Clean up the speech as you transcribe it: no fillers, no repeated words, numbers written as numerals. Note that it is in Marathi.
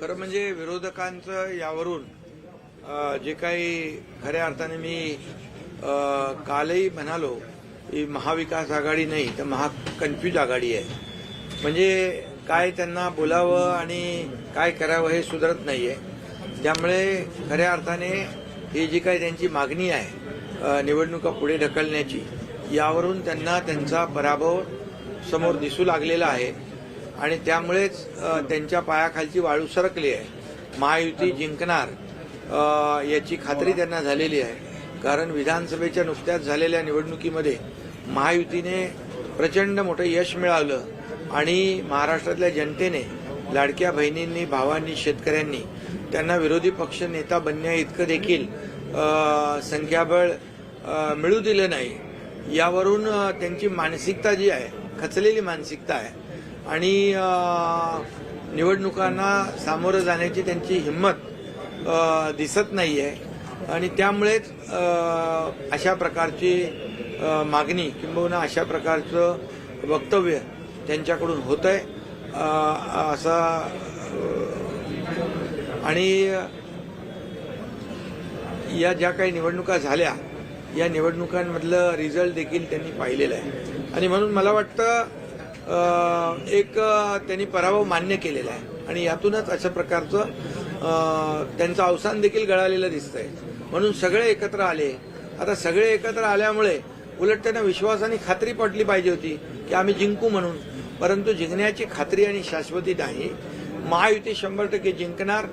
खरं म्हणजे विरोधकांचं यावरून जे काही खऱ्या अर्थाने मी कालही म्हणालो की महाविकास आघाडी नाही तर महाकन्फ्यूज आघाडी आहे. म्हणजे काय त्यांना बोलावं आणि काय करावं हे सुधरत नाहीये. त्यामुळे खऱ्या अर्थाने ही जी काही त्यांची मागणी आहे निवडणुका पुढे ढकलण्याची, यावरून त्यांना त्यांचा पराभव समोर दिसू लागलेला आहे आणि त्यामुळेच त्यांच्या पायाखालची वाळू सरकली आहे. महायुती जिंकणार याची खात्री त्यांना झालेली आहे. कारण विधानसभेच्या नुकत्याच झालेल्या निवडणुकीमध्ये महायुतीने प्रचंड मोठं यश मिळवलं आणि महाराष्ट्रातल्या जनतेने, लाडक्या बहिणींनी, भावांनी, शेतकऱ्यांनी त्यांना विरोधी पक्ष नेता बनण्या इतकं देखील संख्याबळ मिळू दिलं नाही. यावरून त्यांची मानसिकता जी आहे, खचलेली मानसिकता आहे आणि निवडणुकांना सामोरं जाण्याची त्यांची हिंमत दिसत नाहीये आणि त्यामुळेच अशा प्रकारची मागणी किंबहुना अशा प्रकारचं वक्तव्य त्यांच्याकडून होतंय असा. आणि या ज्या काही निवडणुका झाल्या, या निवडणुकांमधलं रिझल्ट देखील त्यांनी पाहिलेलं आहे आणि म्हणून मला वाटतं एक त्यांनी पराभव मान्य केलेला आहे आणि यातूनच अशा प्रकारचं त्यांचं अवसान देखील गळालेलं दिसतंय. म्हणून सगळे एकत्र आले. आता सगळे एकत्र आल्यामुळे उलट त्यांना विश्वासाने खात्री पटली पाहिजे होती की आम्ही जिंकू म्हणून, परंतु जिंकण्याची खात्री आणि शाश्वती नाही. महायुती 100% जिंकणार.